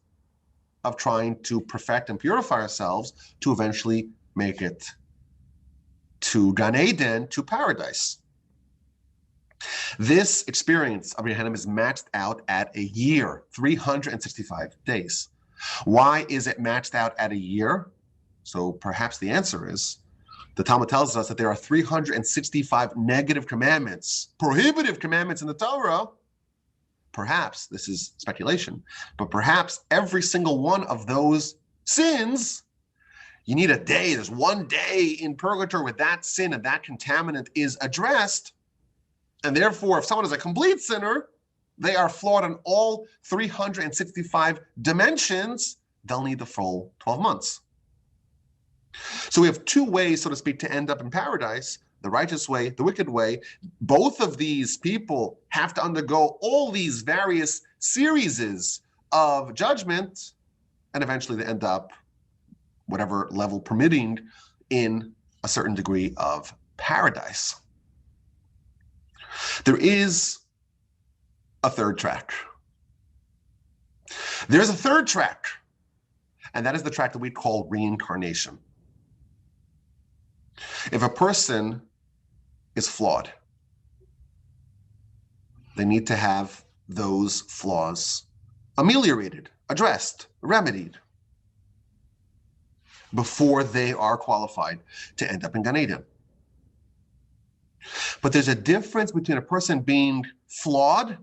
of trying to perfect and purify ourselves to eventually make it to Gan Eden, to paradise. This experience of Gehenna is maxed out at a year, 365 days. Why is it maxed out at a year? So perhaps the answer is, the Talmud tells us that there are 365 negative commandments, prohibitive commandments in the Torah. Perhaps, this is speculation, but perhaps every single one of those sins, you need a day. There's one day in purgatory where that sin and that contaminant is addressed. And therefore, if someone is a complete sinner, they are flawed on all 365 dimensions, they'll need the full 12 months. So we have two ways, so to speak, to end up in paradise, the righteous way, the wicked way. Both of these people have to undergo all these various series of judgment, and eventually they end up, whatever level permitting, in a certain degree of paradise. There is a third track. There's a third track, and that is the track that we call reincarnation. If a person is flawed, they need to have those flaws ameliorated, addressed, remedied before they are qualified to end up in Gan Eden. But there's a difference between a person being flawed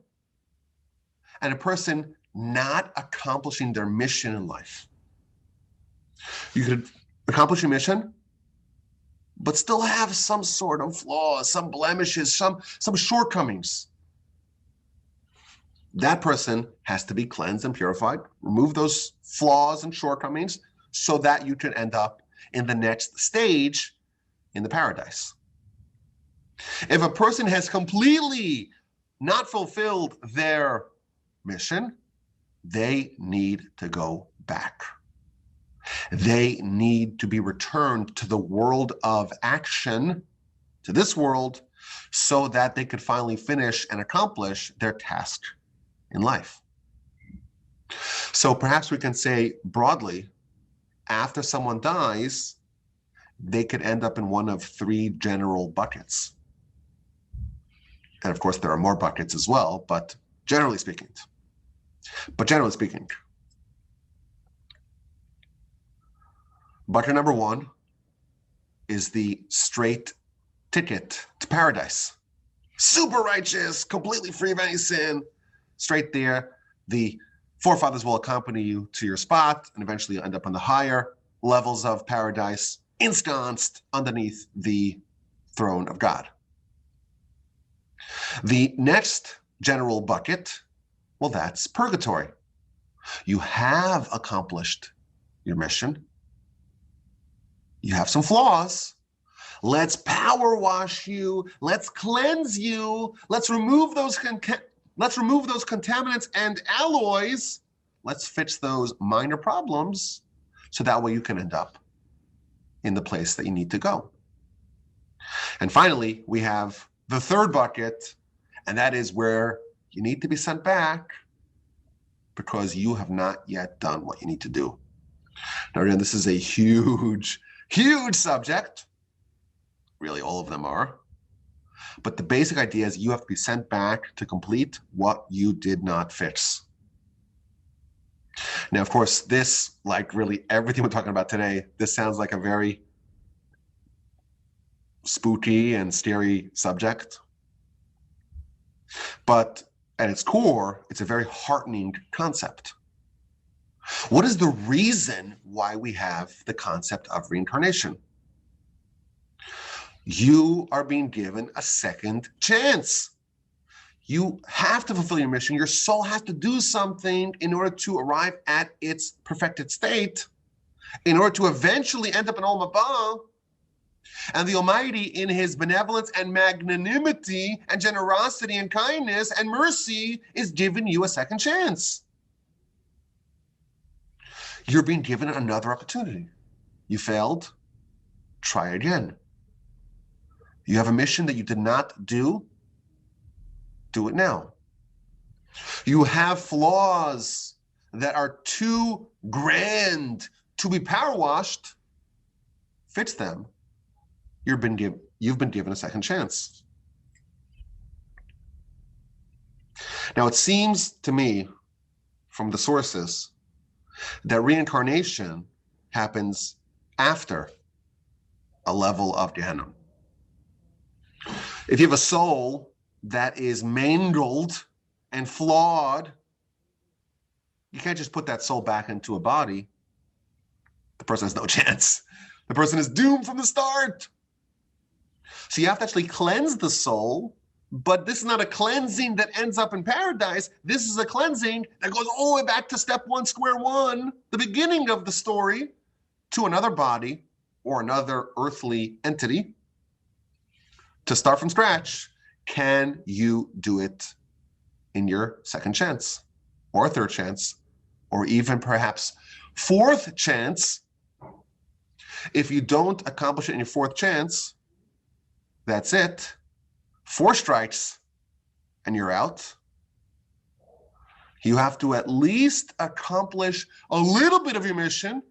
and a person not accomplishing their mission in life. You could accomplish your mission, but still have some sort of flaws, some blemishes, some shortcomings. That person has to be cleansed and purified, remove those flaws and shortcomings so that you can end up in the next stage in the paradise. If a person has completely not fulfilled their mission, they need to go back. They need to be returned to the world of action, to this world, so that they could finally finish and accomplish their task in life. So perhaps we can say broadly, after someone dies, they could end up in one of three general buckets. And of course, there are more buckets as well, but generally speaking. Bucket number one is the straight ticket to paradise. Super righteous, completely free of any sin. Straight there. The forefathers will accompany you to your spot, and eventually you'll end up on the higher levels of paradise, ensconced underneath the throne of God. The next general bucket, well, that's purgatory. You have accomplished your mission. You have some flaws. Let's power wash you. Let's cleanse you. Let's remove those contaminants and alloys. Let's fix those minor problems so that way you can end up in the place that you need to go. And finally, we have the third bucket, and that is where you need to be sent back because you have not yet done what you need to do. Now, again, this is a huge subject. Really, all of them are. But the basic idea is you have to be sent back to complete what you did not fix. Now, of course, this, like really everything we're talking about today, this sounds like a very spooky and scary subject. But at its core, it's a very heartening concept. What is the reason why we have the concept of reincarnation? You are being given a second chance. You have to fulfill your mission. Your soul has to do something in order to arrive at its perfected state, in order to eventually end up in Olam Haba. And the Almighty, in his benevolence and magnanimity and generosity and kindness and mercy, is giving you a second chance. You're being given another opportunity. You failed, try again. You have a mission that you did not do it now. You have flaws that are too grand to be power washed, fix them. You've been given a second chance. Now, it seems to me from the sources that reincarnation happens after a level of Gehenna. If you have a soul that is mangled and flawed, you can't just put that soul back into a body. The person has no chance. The person is doomed from the start. So you have to actually cleanse the soul, but this is not a cleansing that ends up in paradise. This is a cleansing that goes all the way back to step one, square one, the beginning of the story, to another body or another earthly entity to start from scratch. Can you do it in your second chance or third chance or even perhaps fourth chance? If you don't accomplish it in your fourth chance, that's it. 4 strikes and you're out. You have to at least accomplish a little bit of your mission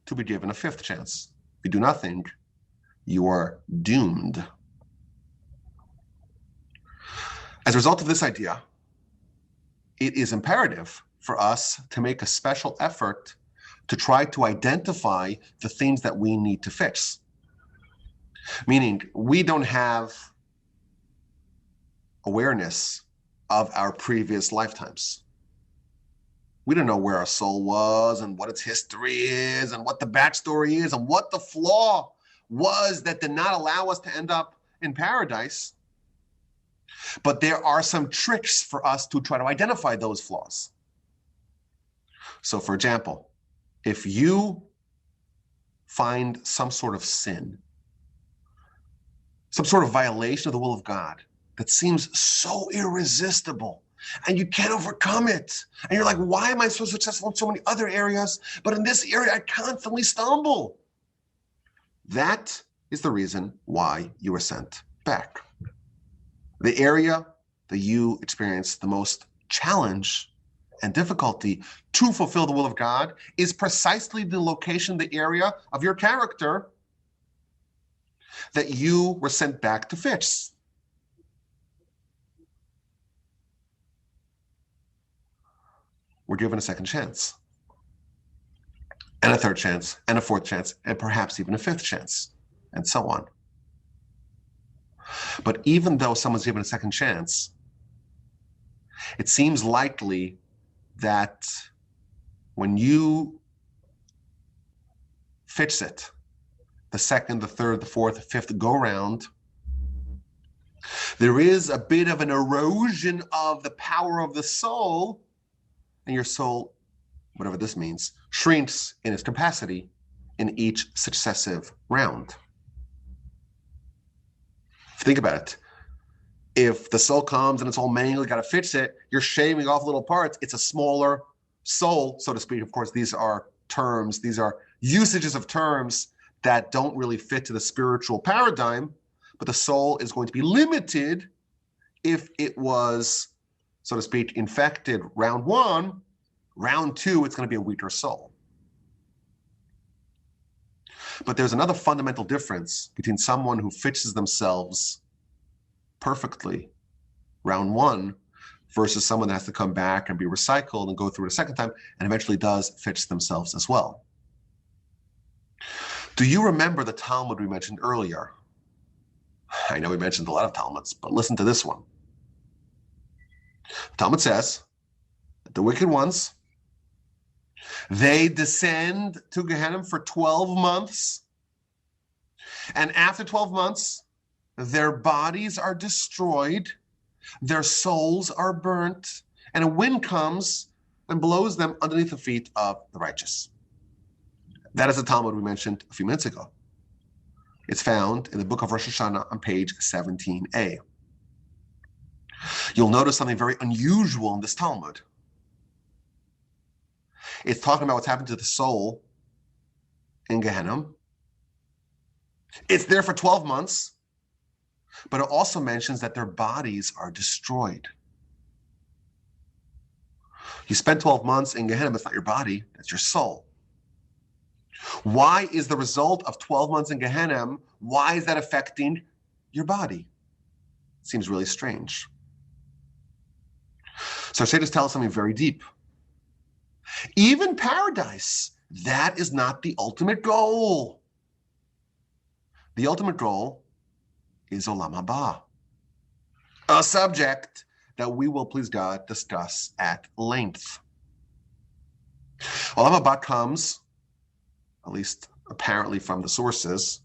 to be given a 5th chance. If you do nothing, you are doomed. As a result of this idea, it is imperative for us to make a special effort to try to identify the things that we need to fix. Meaning, we don't have awareness of our previous lifetimes. We don't know where our soul was and what its history is and what the backstory is and what the flaw was that did not allow us to end up in paradise. But there are some tricks for us to try to identify those flaws. So, for example, if you find some sort of sin, some sort of violation of the will of God that seems so irresistible and you can't overcome it, and you're like, why am I so successful in so many other areas, but in this area I constantly stumble? That is the reason why you were sent back. The area that you experience the most challenge and difficulty to fulfill the will of God is precisely the location, the area of your character that you were sent back to fix. We're given a second chance, and a third chance, and a fourth chance, and perhaps even a 5th chance. and so on. But even though someone's given a second chance, it seems likely that when you fix it, the second, the third, the fourth, the fifth go-round, there is a bit of an erosion of the power of the soul, and your soul, whatever this means, shrinks in its capacity in each successive round. Think about it. If the soul comes and it's all mangled, got to fix it, you're shaving off little parts. It's a smaller soul, so to speak. Of course, these are terms, these are usages of terms that don't really fit to the spiritual paradigm, but the soul is going to be limited if it was, so to speak, infected round one. Round two, it's going to be a weaker soul. But there's another fundamental difference between someone who fixes themselves perfectly round one versus someone that has to come back and be recycled and go through it a second time and eventually does fix themselves as well. Do you remember the Talmud we mentioned earlier? I know we mentioned a lot of Talmuds, but listen to this one. The Talmud says that the wicked ones, they descend to Gehenna for 12 months. And after 12 months, their bodies are destroyed, their souls are burnt, and a wind comes and blows them underneath the feet of the righteous. That is the Talmud we mentioned a few minutes ago. It's found in the book of Rosh Hashanah on page 17a. You'll notice something very unusual in this Talmud. It's talking about what's happened to the soul in Gehenna. It's there for 12 months, but it also mentions that their bodies are destroyed. You spend 12 months in Gehenna, it's not your body, it's your soul. Why is the result of 12 months in Gehenna, why is that affecting your body? It seems really strange. So sages tell us something very deep. Even paradise, that is not the ultimate goal. The ultimate goal is Olam Haba, a subject that we will, please God, discuss at length. Olam Haba comes, at least apparently from the sources,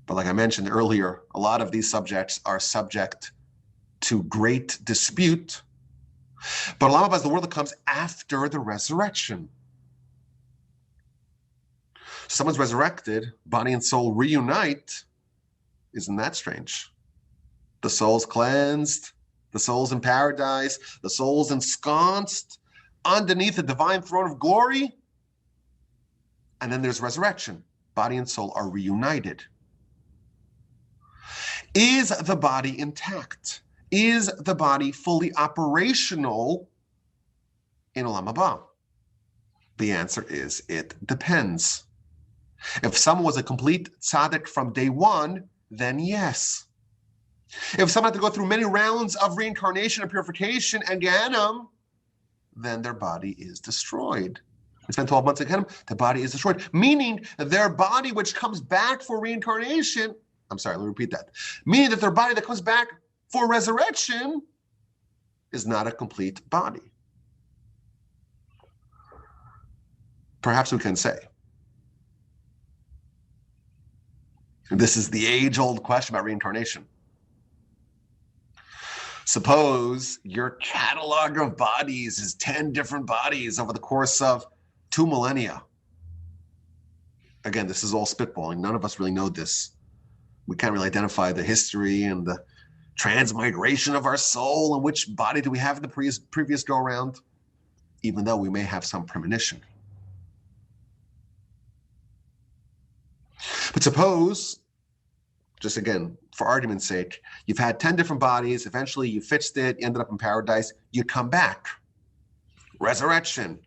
but like I mentioned earlier, a lot of these subjects are subject to great dispute. But Olam Haba is the world that comes after the resurrection. Someone's resurrected, body and soul reunite. Isn't that strange? The soul's cleansed, the soul's in paradise, the soul's ensconced underneath the divine throne of glory. And then there's resurrection. Body and soul are reunited. Is the body intact? Is the body fully operational in Olam Haba? The answer is it depends. If someone was a complete tzaddik from day one, then yes. If someone had to go through many rounds of reincarnation and purification and Gehenna, then their body is destroyed. They spend 12 months in Gehenna, the body is destroyed. Meaning their body which comes back for reincarnation, I'm sorry, let me repeat that. Meaning that their body that comes back for resurrection is not a complete body. Perhaps we can say, this is the age-old question about reincarnation. Suppose your catalog of bodies is 10 different bodies over the course of 2 millennia. Again, this is all spitballing. None of us really know this. We can't really identify the history and the transmigration of our soul and which body do we have in the previous go-around, even though we may have some premonition. But suppose, just again, for argument's sake, you've had 10 different bodies, eventually you fixed it, you ended up in paradise, you come back. Resurrection.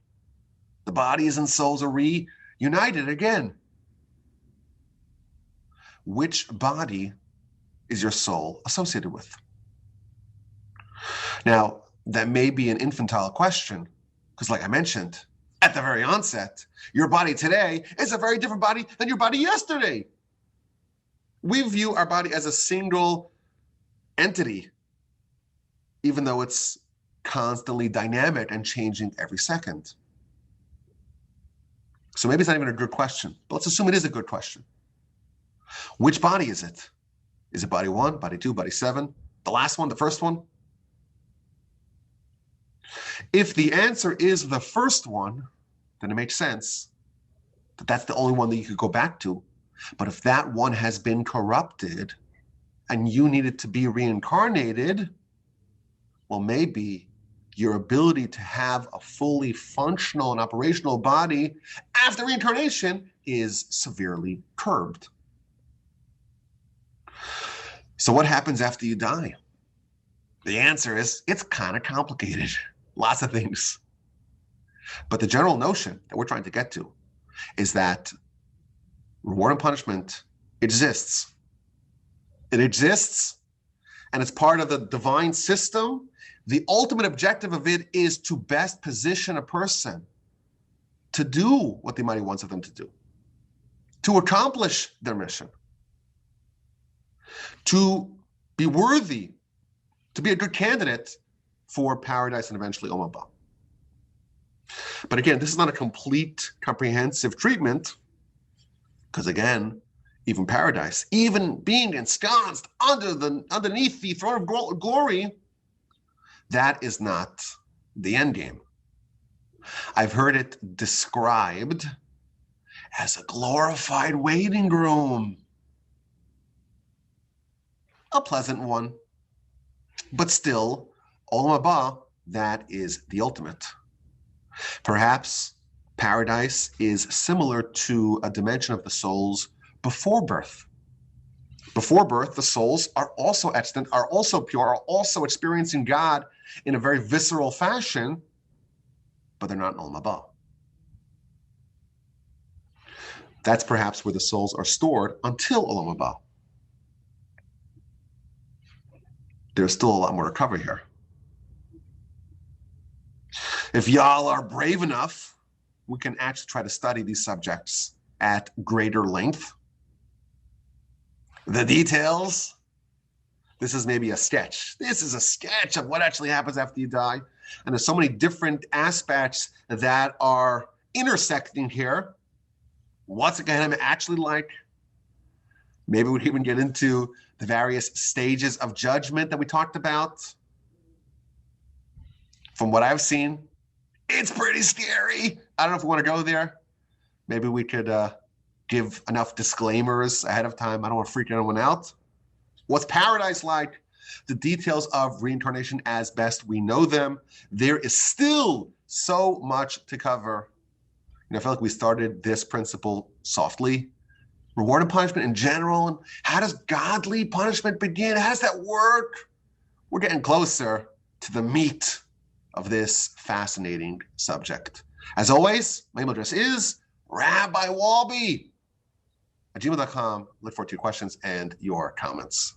The bodies and souls are reunited again. Which body is your soul associated with? Now, that may be an infantile question, because like I mentioned at the very onset, your body today is a very different body than your body yesterday. We view our body as a single entity, even though it's constantly dynamic and changing every second. So maybe it's not even a good question, but let's assume it is a good question. Which body is it? Is it body 1, body 2, body 7? The last one, the first one? If the answer is the first one, then it makes sense that that's the only one that you could go back to. But if that one has been corrupted and you needed to be reincarnated, well, maybe your ability to have a fully functional and operational body after reincarnation is severely curbed. So what happens after you die? The answer is it's kind of complicated. Lots of things. But the general notion that we're trying to get to is that reward and punishment exists. It exists, and it's part of the divine system. The ultimate objective of it is to best position a person to do what the Almighty wants of them to do, to accomplish their mission, to be worthy, to be a good candidate for paradise and eventually Olam Haba. But again, this is not a complete, comprehensive treatment, because again, even paradise, even being ensconced underneath the throne of glory, that is not the end game. I've heard it described as a glorified waiting room. A pleasant one, but still, Olam Haba, that is the ultimate. Perhaps paradise is similar to a dimension of the souls before birth. Before birth, the souls are also extant, are also pure, are also experiencing God in a very visceral fashion, but they're not in Olam Haba. That's perhaps where the souls are stored until Olam Haba. There's still a lot more to cover here. If y'all are brave enough, we can actually try to study these subjects at greater length. The details, this is maybe a sketch. This is a sketch of what actually happens after you die. And there's so many different aspects that are intersecting here. What's Gehenna actually like? Maybe we'd even get into the various stages of judgment that we talked about. From what I've seen, it's pretty scary. I don't know if we want to go there. Maybe we could give enough disclaimers ahead of time. I don't want to freak anyone out. What's paradise like? The details of reincarnation as best we know them. There is still so much to cover. I feel like we started this principle softly. Reward and punishment in general. And how does godly punishment begin? How does that work? We're getting closer to the meat of this fascinating subject. As always, my email address is RabbiWolbe@gmail.com. Look forward to your questions and your comments.